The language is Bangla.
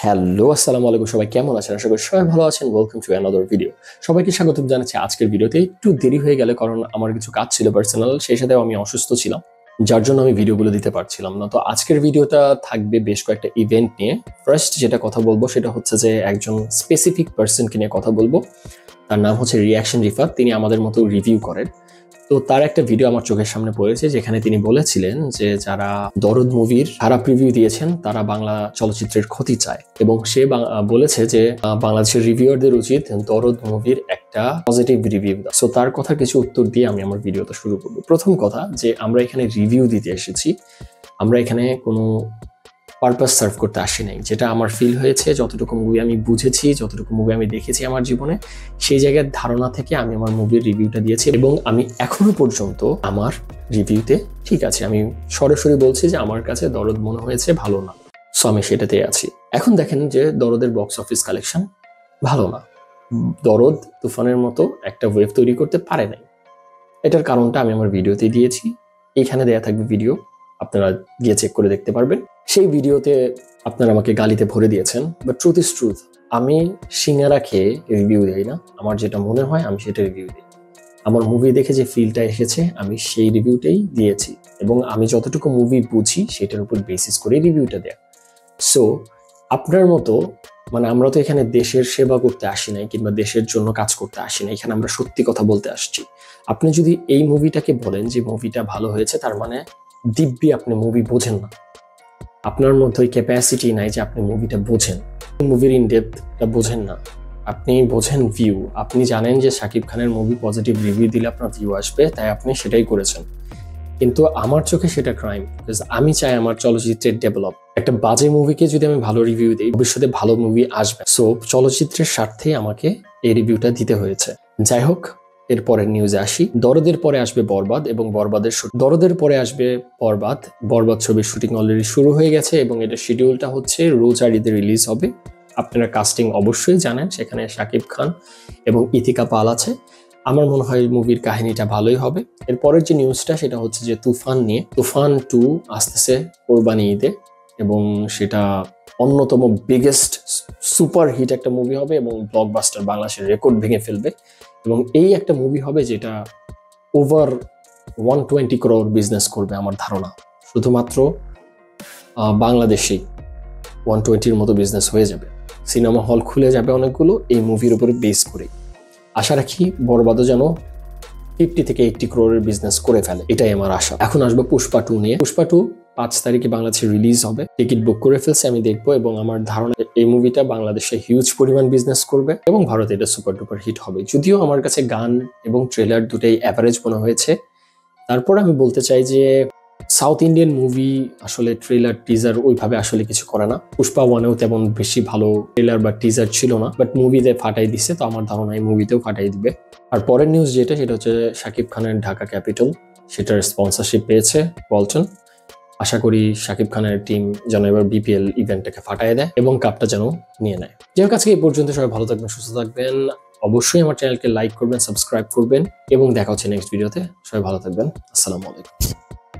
হ্যালো, আসসালামু আলাইকুম। সবাই কেমন আছেন? আশা করি সবাই ভালো আছেন। Welcome to another video. সবাইকে স্বাগতম জানাচ্ছি আজকের ভিডিওতে। একটু দেরি হয়ে গেল কারণ আমার কিছু কাজ ছিল পার্সোনাল, সেই সাথেও আমি অসুস্থ ছিলাম, যার জন্য আমি ভিডিওগুলো দিতে পারছিলাম না। তো আজকের ভিডিওটা থাকবে বেশ কয়েকটা ইভেন্ট নিয়ে। ফার্স্ট যেটা কথা বলবো সেটা হচ্ছে যে একজন স্পেসিফিক পার্সনকে নিয়ে কথা বলবো। তার নাম হচ্ছে রিয়াকশন রিফাত। তিনি আমাদের মতো রিভিউ করেন। তো তার একটা ভিডিও আমার চোখের সামনে পড়েছে, যেখানে তিনি বলেছিলেন যে যারা দরদ মুভির খারাপ রিভিউ দিয়েছেন তারা বাংলা চলচ্চিত্রের ক্ষতি চায়, এবং সে বলেছে যে বাংলাদেশের রিভিউয়ারদের উচিত দরদ মুভির একটা পজিটিভ রিভিউ দেওয়া। সো তার কথা কিছু উত্তর দিয়ে আমি আমার ভিডিওটা শুরু করব। প্রথম কথা, যে আমরা এখানে রিভিউ দিতে এসেছি, আমরা এখানে কোনো পারপাস সার্ভ করতে আসি নাই। যেটা আমার ফিল হয়েছে, যতটুকু মুভি আমি বুঝেছি, যতটুকু মুভি আমি দেখেছি আমার জীবনে, সেই জায়গার ধারণা থেকে আমি আমার মুভির রিভিউটা দিয়েছি, এবং আমি এখনো পর্যন্ত আমার রিভিউতে ঠিক আছে। আমি সরাসরি বলছি যে আমার কাছে দরদ মনে হয়েছে ভালো না, সো আমি সেটাতেই আছি। এখন দেখেন যে দরদের বক্স অফিস কালেকশন ভালো না। দরদ তুফানের মতো একটা ওয়েভ তৈরি করতে পারে নাই। এটার কারণটা আমি আমার ভিডিওতে দিয়েছি, এইখানে দেয়া থাকবে ভিডিও, আপনারা গিয়ে চেক করে দেখতে পারবেন। সেই ভিডিওতে আপনারা আমাকে গালিতে ভরে দিয়েছেন, বাট ট্রুথ ইজ ট্রুথ। আমি সিঙ্গারা খেয়ে রিভিউ দিই না, আমার যেটা মনে হয় আমি সেটা রিভিউ দিই। আমার মুভি দেখে যে ফিলটা এসেছে আমি সেই রিভিউটাই দিয়েছি, এবং আমি যতটুকু মুভি বুঝি সেটার উপর বেসিস করে রিভিউটা দেয়া। সো আপনার মতো, মানে আমরা তো এখানে দেশের সেবা করতে আসি নাই, কিংবা দেশের জন্য কাজ করতে আসি না, এখানে আমরা সত্যি কথা বলতে আসছি। আপনি যদি এই মুভিটাকে বলেন যে মুভিটা ভালো হয়েছে, তার মানে দিব্যি আপনি মুভি বোঝেন না। আপনার মধ্যে ওই ক্যাপাসিটি নাই যে আপনি মুভিটা বোঝেন, মুভির ইনডেপথটা বোঝেন না। আপনি বোঝেন ভিউ, আপনি জানেন যে শাকিব খানের মুভি পজিটিভ রিভিউ দিলে আপনার ভিউ আসবে, তাই আপনি সেটাই করেছেন। কিন্তু আমার চোখে সেটা ক্রাইম, বিকজ আমি চাই আমার চলচ্চিত্রের ডেভেলপ। একটা বাজে মুভিকে যদি আমি ভালো রিভিউ দিই, ভবিষ্যতে ভালো মুভি আসবে। সো চলচ্চিত্রের স্বার্থেই আমাকে এই রিভিউটা দিতে হয়েছে। যাই হোক, এরপরের নিউজে আসি। দরদের পরে আসবে বরবাদ, এবং দরদের পরে আসবে বরবাদ। বরবাদ ছবির শুটিং অলরেডি শুরু হয়ে গেছে, এবং এটা শিডিউলটা হচ্ছে রোজার ঈদে রিলিজ হবে। আপনারা কাস্টিং অবশ্যই জানেন, সেখানে শাকিব খান এবং ইতিকা পাল আছে। আমার মনে হয় মুভির কাহিনীটা ভালোই হবে। এরপরের যে নিউজটা সেটা হচ্ছে যে তুফান নিয়ে। তুফান 2 আসতেছে কোরবানি ঈদে, এবং সেটা অন্যতম বিগেস্ট সুপার হিট একটা মুভি হবে, এবং ব্লকবাস্টার, বাংলাদেশের রেকর্ড ভেঙে ফেলবে। এবং এই একটা মুভি হবে যেটা ওভার 120 crore বিজনেস করবে আমার ধারণা। শুধুমাত্র বাংলাদেশেই 120-র মতো বিজনেস হয়ে যাবে। সিনেমা হল খুলে যাবে অনেকগুলো এই মুভির উপরে বেস করে। আশা রাখি বরবাদও যেন 50 থেকে 80 crore বিজনেস করে ফেলে, এটাই আমার আশা। এখন আসবো পুষ্পা 2 নিয়ে। পুষ্পা 2 5 তারিখে বাংলাদেশে রিলিজ হবে। টিকিট বুক করে ফেলছে, আমি দেখবো, এবং আমার ধারণা এই মুভিটা বাংলাদেশে হিউজ পরিমাণ বিজনেস করবে, এবং ভারতে এটা সুপার ডুপার হিট হবে। যদিও আমার কাছে গান এবং ট্রেলার দুটাই অ্যাভারেজ মনে হয়েছে, তারপর আমি বলতে চাই যে সাউথ ইন্ডিয়ান মুভি আসলে ট্রেলার টিজার ওইভাবে আসলে কিছু করে না। পুষ্পা 1-এও তেমন বেশি ভালো ট্রেলার বা টিজার ছিল না, বাট মুভিতে ফাটাই দিচ্ছে, তো আমার ধারণা এই মুভিতেও ফাটাই দিবে। আর পরের নিউজ যেটা, সেটা হচ্ছে শাকিব খানের ঢাকা ক্যাপিটাল, সেটার স্পন্সরশিপ পেয়েছে ওয়ালটন। আশা করি শাকিব খানের টিম যেন এবার বিপিএল ইভেন্টটাকে ফাটায় দেয় এবং কাপটা যেন নিয়ে নেয়। যাই হোক, আজকে এই পর্যন্ত। সবাই ভালো থাকবেন, সুস্থ থাকবেন। অবশ্যই আমার চ্যানেলকে লাইক করবেন, সাবস্ক্রাইব করবেন, এবং দেখা হচ্ছে নেক্সট ভিডিওতে। সবাই ভালো থাকবেন। আসসালামু আলাইকুম।